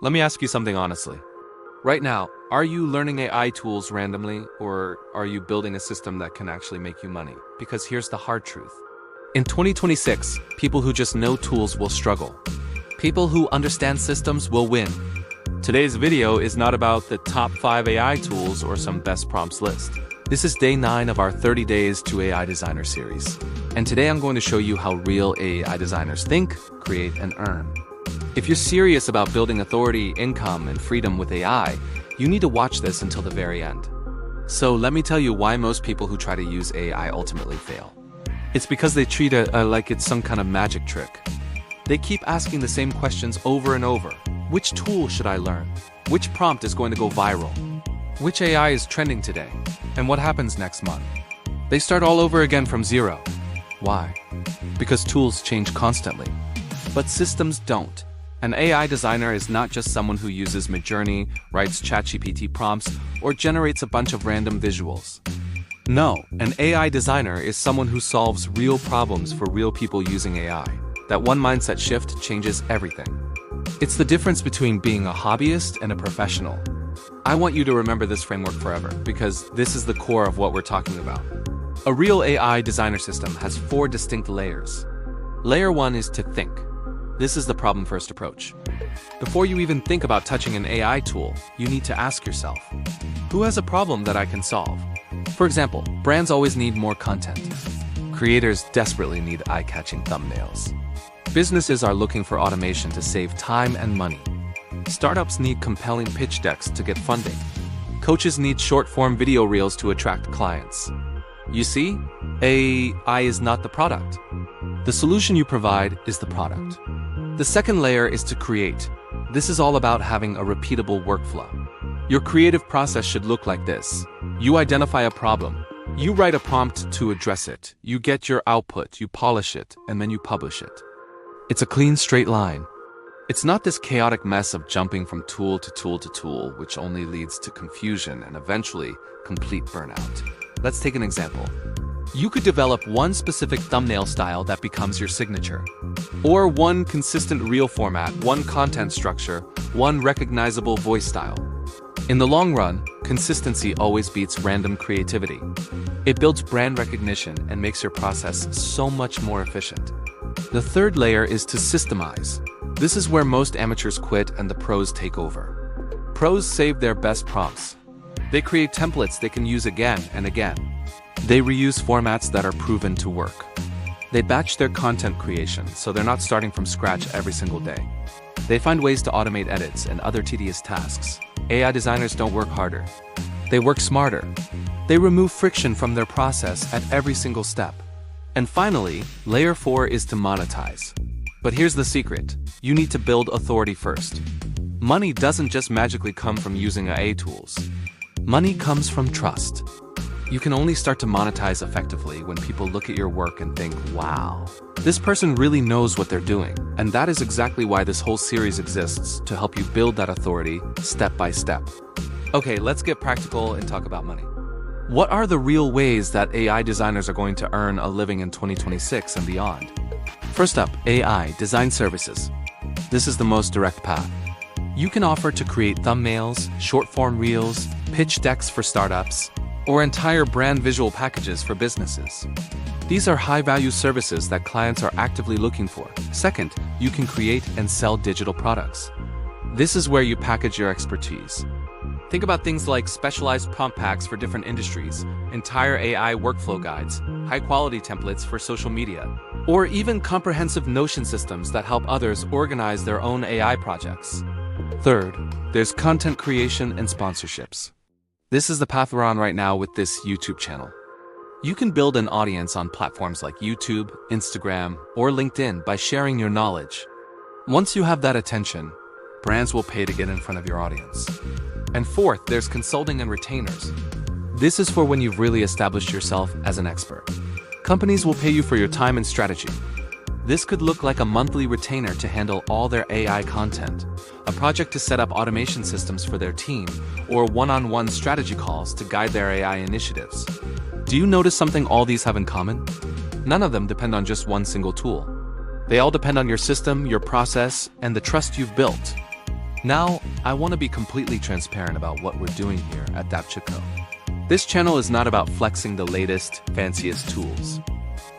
Let me ask you something honestly. Right now, are you learning AI tools randomly, or are you building a system that can actually make you money? Because here's the hard truth. In 2026, people who just know tools will struggle. People who understand systems will win. Today's video is not about the top 5 AI tools or some best prompts list. This is day 9 of our 30 Days to AI Designer series. And today I'm going to show you how real AI designers think, create, and earn. If you're serious about building authority, income, and freedom with AI, you need to watch this until the very end. So let me tell you why most people who try to use AI ultimately fail. It's because they treat it like it's some kind of magic trick. They keep asking the same questions over and over. Which tool should I learn? Which prompt is going to go viral? Which AI is trending today? And what happens next month? They start all over again from zero. Why? Because tools change constantly. But systems don't. An AI designer is not just someone who uses Midjourney, writes ChatGPT prompts, or generates a bunch of random visuals. No, an AI designer is someone who solves real problems for real people using AI. That one mindset shift changes everything. It's the difference between being a hobbyist and a professional. I want you to remember this framework forever, because this is the core of what we're talking about. A real AI designer system has 4 distinct layers. Layer 1 is to think. This is the problem-first approach. Before you even think about touching an AI tool, you need to ask yourself, who has a problem that I can solve? For example, brands always need more content. Creators desperately need eye-catching thumbnails. Businesses are looking for automation to save time and money. Startups need compelling pitch decks to get funding. Coaches need short-form video reels to attract clients. You see, AI is not the product. The solution you provide is the product. The second layer is to create. This is all about having a repeatable workflow. Your creative process should look like this. You identify a problem. You write a prompt to address it. You get your output, you polish it, and then you publish it. It's a clean, straight line. It's not this chaotic mess of jumping from tool to tool to tool, which only leads to confusion and eventually complete burnout. Let's take an example. You could develop one specific thumbnail style that becomes your signature. Or one consistent reel format, one content structure, one recognizable voice style. In the long run, consistency always beats random creativity. It builds brand recognition and makes your process so much more efficient. The third layer is to systemize. This is where most amateurs quit and the pros take over. Pros save their best prompts. They create templates they can use again and again. They reuse formats that are proven to work. They batch their content creation, so they're not starting from scratch every single day. They find ways to automate edits and other tedious tasks. AI designers don't work harder. They work smarter. They remove friction from their process at every single step. And finally, layer 4 is to monetize. But here's the secret. You need to build authority first. Money doesn't just magically come from using AI tools. Money comes from trust. You can only start to monetize effectively when people look at your work and think, wow, this person really knows what they're doing. And that is exactly why this whole series exists, to help you build that authority step by step. Okay, let's get practical and talk about money. What are the real ways that AI designers are going to earn a living in 2026 and beyond? First up, AI design services. This is the most direct path. You can offer to create thumbnails, short-form reels, pitch decks for startups, or entire brand visual packages for businesses. These are high-value services that clients are actively looking for. Second, you can create and sell digital products. This is where you package your expertise. Think about things like specialized prompt packs for different industries, entire AI workflow guides, high-quality templates for social media, or even comprehensive Notion systems that help others organize their own AI projects. Third, there's content creation and sponsorships. This is the path we're on right now with this YouTube channel. You can build an audience on platforms like YouTube, Instagram, or LinkedIn by sharing your knowledge. Once you have that attention, brands will pay to get in front of your audience. And fourth, there's consulting and retainers. This is for when you've really established yourself as an expert. Companies will pay you for your time and strategy. This could look like a monthly retainer to handle all their AI content, a project to set up automation systems for their team, or one-on-one strategy calls to guide their AI initiatives. Do you notice something all these have in common? None of them depend on just one single tool. They all depend on your system, your process, and the trust you've built. Now, I want to be completely transparent about what we're doing here at DabchickCo. This channel is not about flexing the latest, fanciest tools.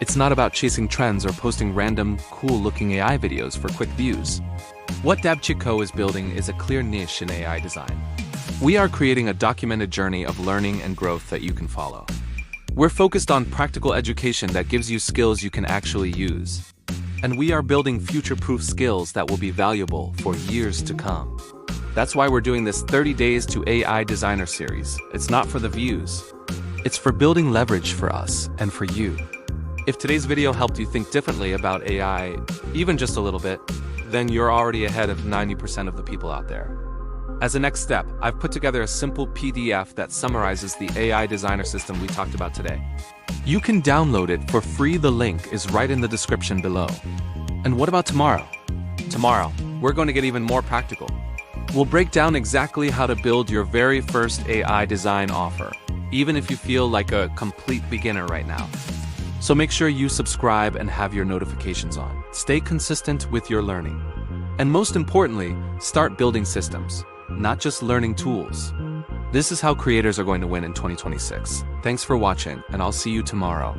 It's not about chasing trends or posting random, cool-looking AI videos for quick views. What DabchickCo is building is a clear niche in AI design. We are creating a documented journey of learning and growth that you can follow. We're focused on practical education that gives you skills you can actually use. And we are building future-proof skills that will be valuable for years to come. That's why we're doing this 30 Days to AI Designer series. It's not for the views. It's for building leverage for us and for you. If today's video helped you think differently about AI, even just a little bit, then you're already ahead of 90% of the people out there. As a next step, I've put together a simple PDF that summarizes the AI designer system we talked about today. You can download it for free. The link is right in the description below. And what about tomorrow? Tomorrow, we're going to get even more practical. We'll break down exactly how to build your very first AI design offer, even if you feel like a complete beginner right now. So make sure you subscribe and have your notifications on. Stay consistent with your learning. And most importantly, start building systems, not just learning tools. This is how creators are going to win in 2026. Thanks for watching, and I'll see you tomorrow.